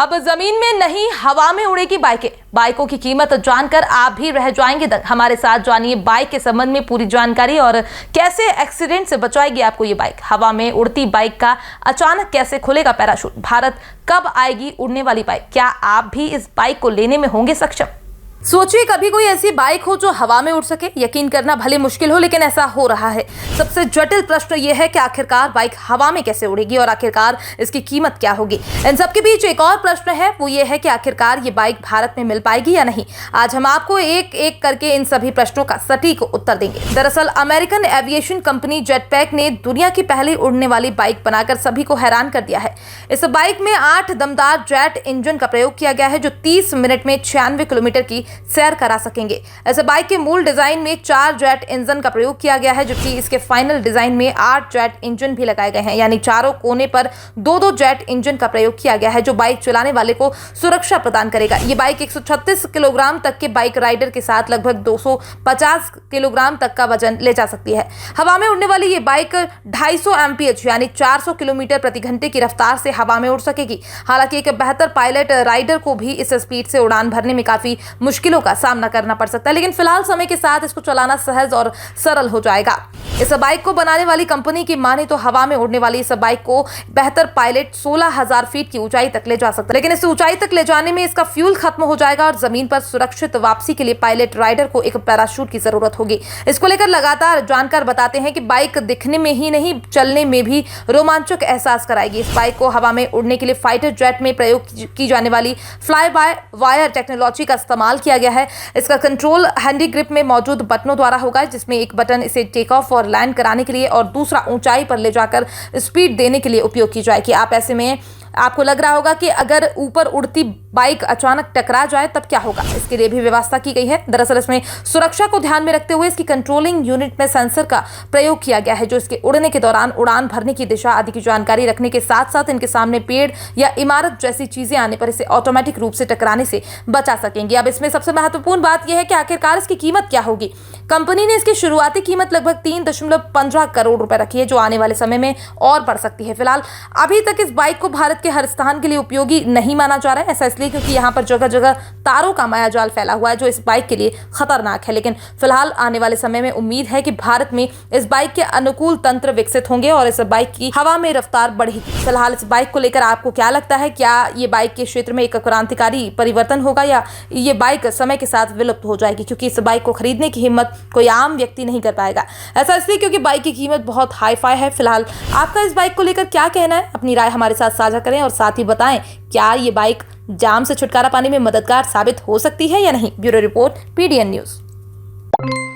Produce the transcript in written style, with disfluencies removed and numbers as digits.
अब जमीन में नहीं हवा में उड़ेगी बाइकों की कीमत जानकर आप भी रह जाएंगे दंग। हमारे साथ जानिए बाइक के संबंध में पूरी जानकारी और कैसे एक्सीडेंट से बचाएगी आपको ये बाइक। हवा में उड़ती बाइक का अचानक कैसे खुलेगा पैराशूट, भारत कब आएगी उड़ने वाली बाइक, क्या आप भी इस बाइक को लेने में होंगे सक्षम। सोचिए कभी कोई ऐसी बाइक हो जो हवा में उड़ सके। यकीन करना भले मुश्किल हो लेकिन ऐसा हो रहा है। सबसे जटिल प्रश्न यह है कि आखिरकार बाइक हवा में कैसे उड़ेगी और आखिरकार इसकी कीमत क्या होगी। इन सबके बीच एक और प्रश्न है, वो ये है कि आखिरकार ये बाइक भारत में मिल पाएगी या नहीं। आज हम आपको एक एक करके इन सभी प्रश्नों का सटीक उत्तर देंगे। दरअसल अमेरिकन एविएशन कंपनी जेटपैक ने दुनिया की पहली उड़ने वाली बाइक बनाकर सभी को हैरान कर दिया है। इस बाइक में 8 दमदार जेट इंजन का प्रयोग किया गया है जो 30 मिनट में 96 किलोमीटर की सैर करा सकेंगे। ऐसे बाइक के मूल डिजाइन में 4 जेट इंजन का प्रयोग किया गया है, जबकि इसके फाइनल डिजाइन में 8 जेट इंजन भी लगाए गए हैं, यानी चारों कोने पर 2-2 जेट इंजन का प्रयोग किया गया है जो बाइक चलाने वाले को सुरक्षा प्रदान करेगा। ये बाइक 136 किलोग्राम तक के बाइक राइडर के साथ लगभग 250 किलोग्राम तक का वजन ले जा सकती है। हवा में उड़ने वाली ये बाइक 250 एमपीएच यानी 400 किलोमीटर प्रति घंटे की रफ्तार से हवा में उड़ सकेगी। हालांकि एक बेहतर पायलट राइडर को भी इस स्पीड से उड़ान भरने में काफी मुश्किलों का सामना करना पड़ सकता है, लेकिन फिलहाल समय के साथ इसको चलाना सहज और सरल हो जाएगा। इस बाइक को बनाने वाली कंपनी की माने तो हवा में उड़ने वाली इस बाइक को बेहतर पायलट 16,000 फीट की ऊंचाई तक ले जा सकता है, लेकिन इस ऊंचाई तक ले जाने में इसका फ्यूल खत्म हो जाएगा और जमीन पर सुरक्षित वापसी के लिए पायलट राइडर को एक पैराशूट की जरूरत होगी। इसको लेकर लगातार जानकार बताते हैं कि बाइक दिखने में ही नहीं चलने में भी रोमांचक एहसास कराएगी। इस बाइक को हवा में उड़ने के लिए फाइटर जेट में प्रयोग की जाने वाली फ्लाई बाय वायर टेक्नोलॉजी का इस्तेमाल किया गया है। इसका कंट्रोल हैंडी ग्रिप में मौजूद बटनों द्वारा होगा, जिसमें एक बटन इसे टेक ऑफ और लैंड कराने के लिए और दूसरा ऊंचाई पर ले जाकर स्पीड देने के लिए उपयोग की जाएगी। आप ऐसे में आपको लग रहा होगा कि अगर ऊपर उड़ती बाइक अचानक टकरा जाए तब क्या होगा। इसके लिए भी व्यवस्था की गई है। दरअसल इसमें सुरक्षा को ध्यान में रखते हुए इसकी कंट्रोलिंग यूनिट में सेंसर का प्रयोग किया गया है, जो इसके उड़ने के दौरान उड़ान भरने की दिशा आदि की जानकारी रखने के साथ साथ इनके सामने पेड़ या इमारत जैसी चीजें आने पर इसे ऑटोमेटिक रूप से टकराने से बचा सकेंगे। अब इसमें सबसे महत्वपूर्ण बात यह है कि आखिरकार इसकी कीमत क्या होगी। कंपनी ने इसकी शुरुआती कीमत लगभग 3.15 करोड़ रुपए रखी है, जो आने वाले समय में और बढ़ सकती है। फिलहाल अभी तक इस बाइक को भारत के हर स्थान के लिए उपयोगी नहीं माना जा रहा है। ऐसा इसलिए क्योंकि यहाँ पर जगह जगह तारों का मायाजाल फैला हुआ है, जो इस बाइक के लिए खतरनाक है। लेकिन फिलहाल आने वाले समय में उम्मीद है कि भारत में इस बाइक के अनुकूल तंत्र विकसित होंगे और इस बाइक की हवा में रफ्तार बढ़ेगी। फिलहाल इस बाइक को लेकर आपको क्या लगता है, क्या ये बाइक के क्षेत्र में एक क्रांतिकारी परिवर्तन होगा या ये बाइक समय के साथ विलुप्त हो जाएगी, क्योंकि इस बाइक को खरीदने की हिम्मत कोई आम व्यक्ति नहीं कर पाएगा। ऐसा इसलिए क्योंकि बाइक की कीमत बहुत हाई फाई है। फिलहाल आपका इस बाइक को लेकर क्या कहना है, अपनी राय हमारे साथ साझा करें और साथ ही बताएं क्या ये बाइक जाम से छुटकारा पाने में मददगार साबित हो सकती है या नहीं। Bureau report, PDN news.